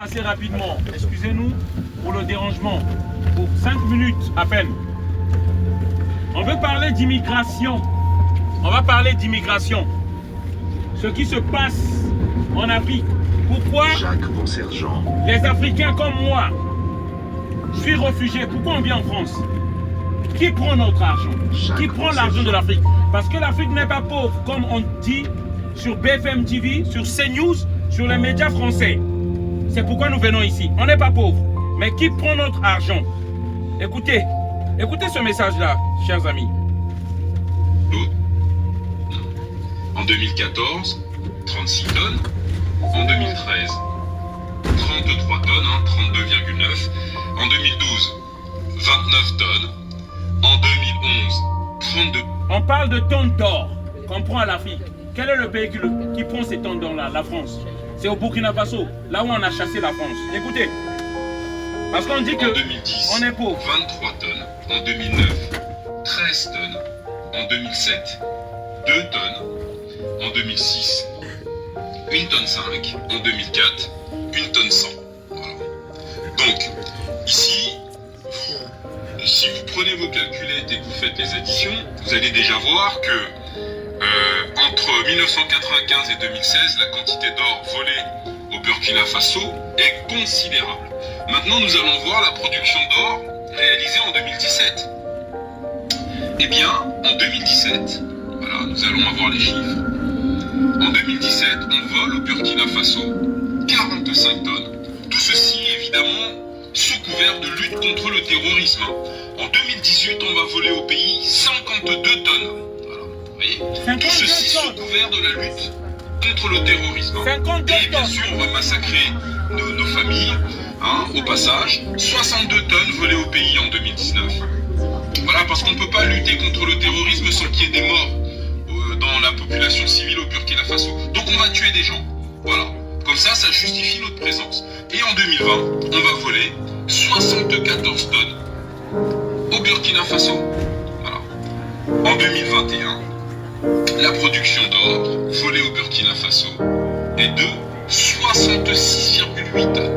Assez rapidement, excusez-nous pour le dérangement, pour 5 minutes à peine. On veut parler d'immigration. On va parler d'immigration. Ce qui se passe en Afrique. Pourquoi les Africains comme moi, je suis réfugié, pourquoi on vient en France? Qui prend notre argent? Qui prend l'argent de l'Afrique? Parce que l'Afrique n'est pas pauvre, comme on dit sur BFM TV, sur CNews, sur les médias français. C'est pourquoi nous venons ici. On n'est pas pauvres. Mais qui prend notre argent? Écoutez, écoutez ce message-là, chers amis. En 2014, 36 tonnes. En 2013, 33 tonnes, 32,9. En 2012, 29 tonnes. En 2011, 32. On parle de tonnes d'or qu'on prend à l'Afrique. Quel est le pays qui prend ces tonnes d'or-là? La France. C'est au Burkina Faso, là où on a chassé la France. Écoutez, parce qu'on dit que en 2010, on est pauvre. 23 tonnes. En 2009, 13 tonnes. En 2007, 2 tonnes. En 2006, 1 tonne 5. En 2004, 1 tonne 100. Voilà. Donc, ici, si vous prenez vos calculettes et que vous faites les additions, vous allez déjà voir que entre 1995 et 2016, la quantité d'or volée au Burkina Faso est considérable. Maintenant, nous allons voir la production d'or réalisée en 2017. Eh bien, en 2017, voilà, nous allons avoir les chiffres. En 2017, on vole au Burkina Faso 45 tonnes. Tout ceci, évidemment, sous couvert de lutte contre le terrorisme. En 2018, on va voler au pays 52 tonnes. Tout ceci sous couvert de la lutte contre le terrorisme. Et bien sûr, on va massacrer nos familles, au passage. 62 tonnes volées au pays en 2019. Voilà, parce qu'on ne peut pas lutter contre le terrorisme sans qu'il y ait des morts dans la population civile au Burkina Faso. Donc on va tuer des gens. Voilà. Comme ça justifie notre présence. Et en 2020, on va voler 74 tonnes au Burkina Faso. Voilà. En 2021, la production d'or volée au Burkina Faso est de 66,8 tonnes.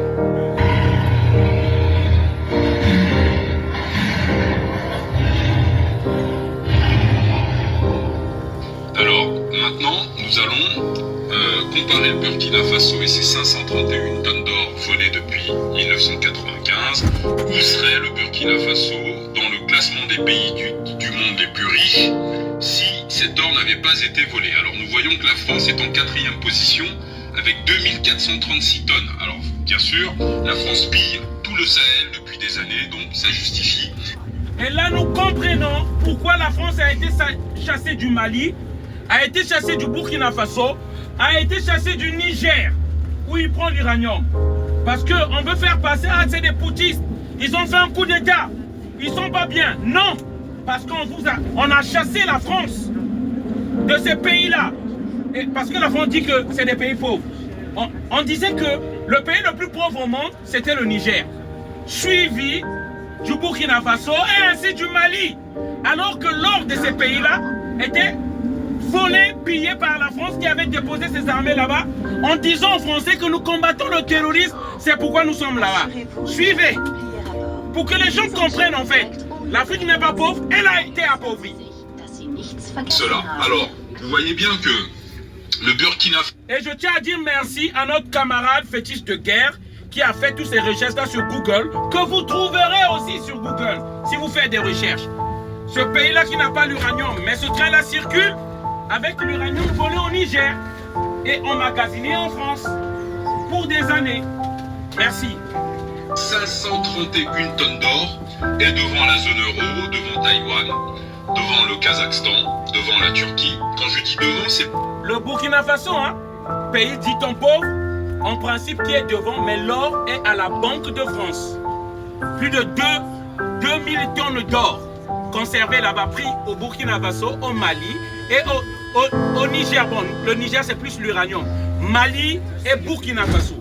Alors, maintenant, nous allons comparer le Burkina Faso et ses 531 tonnes d'or volées depuis 1995. Où serait le Burkina Faso dans le classement des pays du monde les plus riches si cet or n'avait pas été volé? Alors nous voyons que la France est en 4e position avec 2436 tonnes. Alors bien sûr, la France pille tout le Sahel depuis des années, donc ça justifie. Et là nous comprenons pourquoi la France a été chassée du Mali, a été chassée du Burkina Faso, a été chassée du Niger, où il prend l'uranium. Parce qu'on veut faire passer, c'est des poutistes. Ils ont fait un coup d'État. Ils sont pas bien. Non. Parce qu'on a chassé la France de ces pays-là. Parce que la France dit que c'est des pays pauvres. On disait que le pays le plus pauvre au monde, c'était le Niger. Suivi du Burkina Faso et ainsi du Mali. Alors que l'or de ces pays-là était volé, pillé par la France qui avait déposé ses armées là-bas en disant aux Français que nous combattons le terrorisme. C'est pourquoi nous sommes là-bas. Suivez. Pour que les gens comprennent en fait. L'Afrique n'est pas pauvre, elle a été appauvrie. Cela. Alors, vous voyez bien que le Burkina Faso... Et je tiens à dire merci à notre camarade fétiche de guerre qui a fait tous ces recherches-là sur Google, que vous trouverez aussi sur Google, si vous faites des recherches. Ce pays-là qui n'a pas l'uranium, mais ce train-là circule avec l'uranium volé au Niger et emmagasiné en France pour des années. Merci. 531 tonnes d'or est devant la zone euro, devant Taïwan, devant le Kazakhstan, devant la Turquie. Quand je dis devant, c'est... Le Burkina Faso, pays dit-on pauvre, en principe qui est devant, mais l'or est à la Banque de France. Plus de 2000 tonnes d'or conservées là-bas, pris au Burkina Faso, au Mali et au Niger. Bon, le Niger c'est plus l'uranium. Mali et Burkina Faso.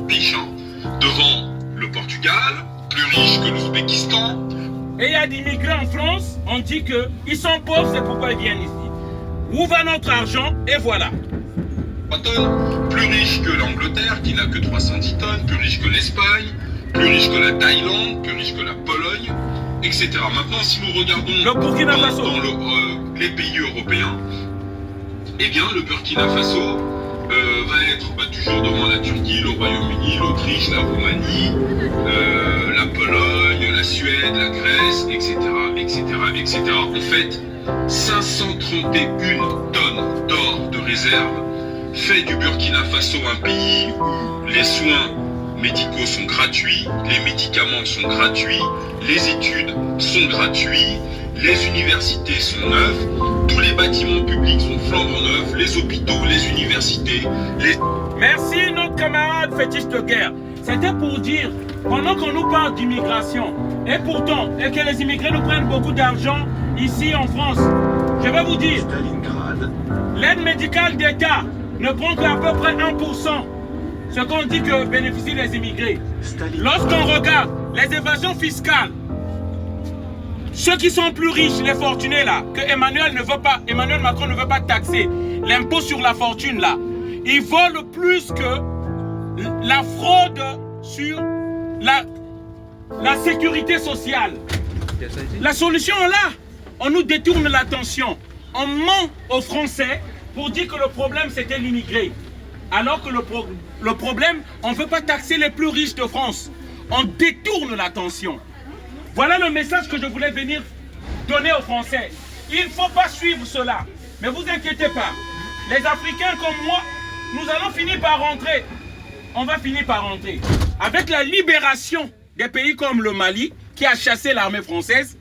Riche, devant le Portugal, plus riche que l'Ouzbékistan. Et il y a des immigrés en France, on dit qu'ils sont pauvres, c'est pourquoi ils viennent ici. Où va notre argent? Et voilà. tonnes, plus riche que l'Angleterre qui n'a que 310 tonnes, plus riche que l'Espagne, plus riche que la Thaïlande, plus riche que la Pologne, etc. Maintenant, si nous regardons le Burkina Faso dans les pays européens, eh bien, le Burkina Faso va être toujours devant la Turquie, le Royaume-Uni, l'Autriche, la Roumanie, la Pologne, la Suède, la Grèce, etc., etc., etc. En fait, 531 tonnes d'or de réserve fait du Burkina Faso un pays où les soins médicaux sont gratuits, les médicaments sont gratuits, les études sont gratuites, les universités sont neuves, tous les bâtiments publics sont flambant neufs, les hôpitaux, les universités, les... Merci notre camarade fétiche de guerre. C'était pour dire, pendant qu'on nous parle d'immigration, et pourtant, et que les immigrés nous prennent beaucoup d'argent ici en France, je vais vous dire, l'aide médicale d'État ne prend qu'à peu près 1%. Ce qu'on dit que bénéficient les immigrés. Lorsqu'on regarde les évasions fiscales, ceux qui sont plus riches, les fortunés là, que Emmanuel Macron ne veut pas taxer, l'impôt sur la fortune là, ils volent plus que la fraude sur la sécurité sociale. La solution est là, on nous détourne l'attention, on ment aux Français pour dire que le problème c'était l'immigré. Alors que le problème, on ne veut pas taxer les plus riches de France. On détourne l'attention. Voilà le message que je voulais venir donner aux Français. Il ne faut pas suivre cela. Mais vous inquiétez pas. Les Africains comme moi, nous allons finir par rentrer. On va finir par rentrer. Avec la libération des pays comme le Mali, qui a chassé l'armée française,